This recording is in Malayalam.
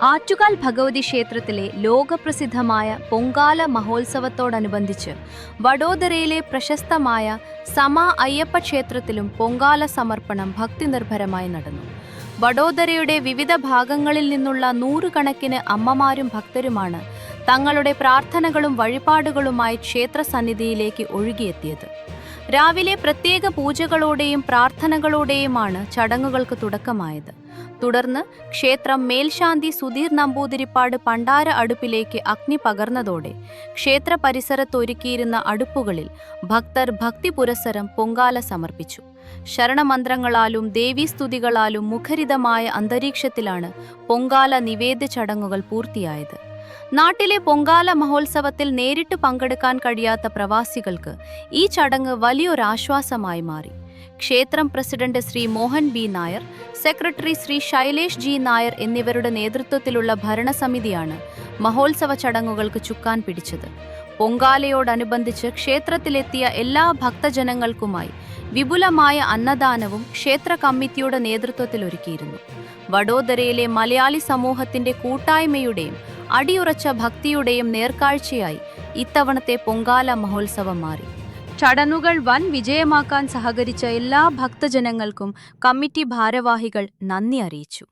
ആറ്റുകാൽ ഭഗവതി ക്ഷേത്രത്തിലെ ലോകപ്രസിദ്ധമായ പൊങ്കാല മഹോത്സവത്തോടനുബന്ധിച്ച് വഡോദരയിലെ പ്രശസ്തമായ സമ അയ്യപ്പ ക്ഷേത്രത്തിലും പൊങ്കാല സമർപ്പണം ഭക്തിനിർഭരമായി നടന്നു. വഡോദരയുടെ വിവിധ ഭാഗങ്ങളിൽ നിന്നുള്ള നൂറുകണക്കിന് അമ്മമാരും ഭക്തരുമാണ് തങ്ങളുടെ പ്രാർത്ഥനകളും വഴിപാടുകളുമായി ക്ഷേത്രസന്നിധിയിലേക്ക് ഒഴുകിയെത്തിയത്. രാവിലെ പ്രത്യേക പൂജകളോടെയും പ്രാർത്ഥനകളോടെയുമാണ് ചടങ്ങുകൾക്ക് തുടക്കമായത്. തുടർന്ന് ക്ഷേത്രം മേൽശാന്തി സുധീർ നമ്പൂതിരിപ്പാട് പണ്ടാര അടുപ്പിലേക്ക് അഗ്നി പകർന്നതോടെ ക്ഷേത്ര പരിസരത്തൊരുക്കിയിരുന്ന അടുപ്പുകളിൽ ഭക്തർ ഭക്തിപുരസ്സരം പൊങ്കാല സമർപ്പിച്ചു. ശരണമന്ത്രങ്ങളാലും ദേവീസ്തുതികളാലും മുഖരിതമായ അന്തരീക്ഷത്തിലാണ് പൊങ്കാല നിവേദ്യ ചടങ്ങുകൾ പൂർത്തിയായത്. നാട്ടിലെ പൊങ്കാല മഹോത്സവത്തിൽ നേരിട്ട് പങ്കെടുക്കാൻ കഴിയാത്ത പ്രവാസികൾക്ക് ഈ ചടങ്ങ് വലിയൊരാശ്വാസമായി മാറി. ക്ഷേത്രം president Shri Mohan B Nair, secretary Shri Shailesh G Nair എന്നിവരുടെ നേതൃത്വത്തിലുള്ള ഭരണസമിതിയാണ് മഹോത്സവ ചടങ്ങുകൾക്ക് ചുക്കാൻ പിടിച്ചത്. പൊങ്കാലയോടനുബന്ധിച്ച് ക്ഷേത്രത്തിലെത്തിയ എല്ലാ ഭക്തജനങ്ങൾക്കുമായി വിപുലമായ അന്നദാനവും ക്ഷേത്ര കമ്മിറ്റിയുടെ നേതൃത്വത്തിൽ ഒരുക്കിയിരുന്നു. വഡോദരയിലെ മലയാളി സമൂഹത്തിന്റെ കൂട്ടായ്മയുടെയും അടിയുറച്ച ഭക്തിയുടെയും നേർക്കാഴ്ചയായി ഇത്തവണത്തെ പൊങ്കാല മഹോത്സവം മാറി. ചടങ്ങുകൾ വൻ വിജയമാക്കാൻ സഹകരിച്ച എല്ലാ ഭക്തജനങ്ങൾക്കും കമ്മിറ്റി ഭാരവാഹികൾ നന്ദി അറിയിച്ചു.